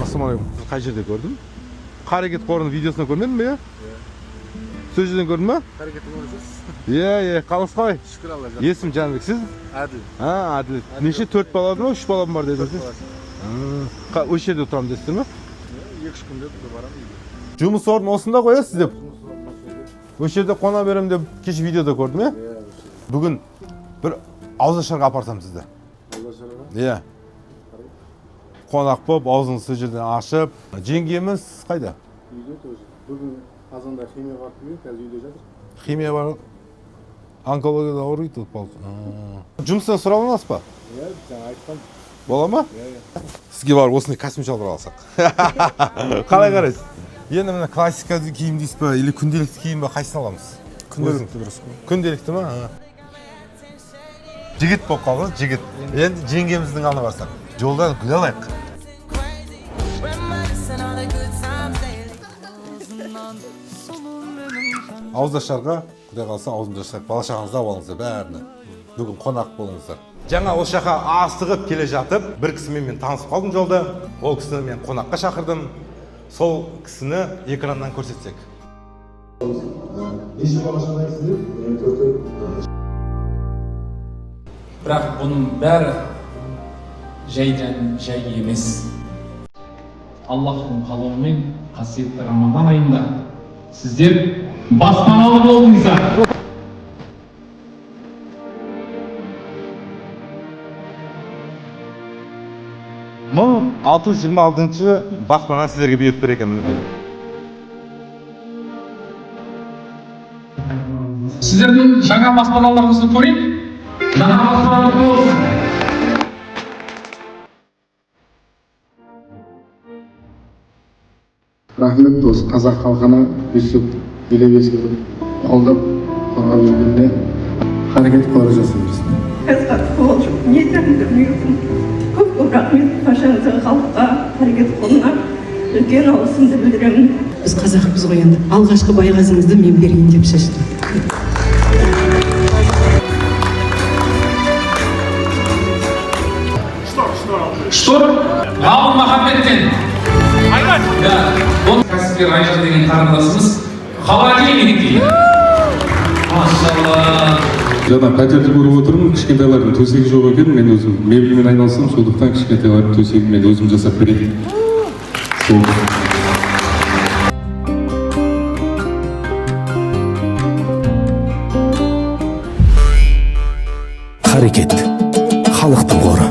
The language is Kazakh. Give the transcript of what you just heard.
Assalamualaikum. Қай жерде көрдім? Қарекет қорының видеосында көрмедің бе? Сол жерден көрдің бе? Қарекетті көресіз? Иә, қалыңыз қалай? Шүкір Алла. Есім Жанбек, сіз? Әділ. Әділ. Неше 4 балам ба, 3 балам бар дедіңіз? Осы жерде отырамын десіздер ме? 2-3 күнде burada барамын. Жұмыс орнын осында қоясыз деп? Осы жерде қона берем деп кеше видеода көрдім, е? Бүгін бір ауызашарға апарсам сізді. Ауызашарға? Иә. Қонақ болып, аузыңызды сол жерден ашып. Жеңгеміз қайда? Үйде тоже. Бүгін азанда химия барып келген, қазір үйде жатыр. Химия бар. Онкологияда ауырып қалды. Жұмыстан сұрап аласыз ба? Иә, жаңа айтқан. Бола ма? Иә. Сізге барып осындай костюм шалбар алсақ. Қалай қарайсыз? Енді мына классика киім дейсіз ба, или күнделікті киім ба, қайсысын аламыз? Күнделікті дұрыс қой. Күнделікті ма? Жігіт болып қалдыңыз, жігіт. Енді жеңгеміздің алдына барсақ. Жолдан гүл алайық. Ауызашарға, құдай қаласа аузымды ашсақ, бала-шағаңызды алыңыздар бәріне. Бүгін қонақ болыңыздар. Жаңа осы жаққа асығып келе жатып, бір кісімен мен танысып қалдым жолда. Ол кісіні мен қонаққа шақырдым. Сол кісіні экраннан көрсетсек. Бірақ бұның бәрі жайдан жай емес. Аллахтың қалауымен қасиетті Рамазан айында сіздер баспаналы болыңыздар. Мың 626-шы баспана сіздерге беріп берер екенмін. Сіздердің жаңа баспаналарыңызды көрейік. Жаңа баспаналар болсын. Рахмет осы қазақ халқына өстіп елебеске қолдап қорғап жүргенде қарекет қоры жасаймыз. Қазақ қол не екенін білмеймін. Көп рахмет баршаңызға, халыққа, қарекет қорына үлкен алғысымды білдіремін. Біз қазақпыз ғой енді. Алғашқы байғазыңызды мен берейін деп шештім. Штор Ғалым Махамбеттен. Айнат. Бұл кәсіпкер Айжан деген қарындасымыз холодильник дейді. Машалла. Жаңа пәтерді көріп отырмын, кішкентайлардың төсегі жоқ екен, мен өзім мебельмен айналысам, сондықтан кішкентайлардың төсегін мен өзім жасап берейін. Қарекет, халықтың қоры.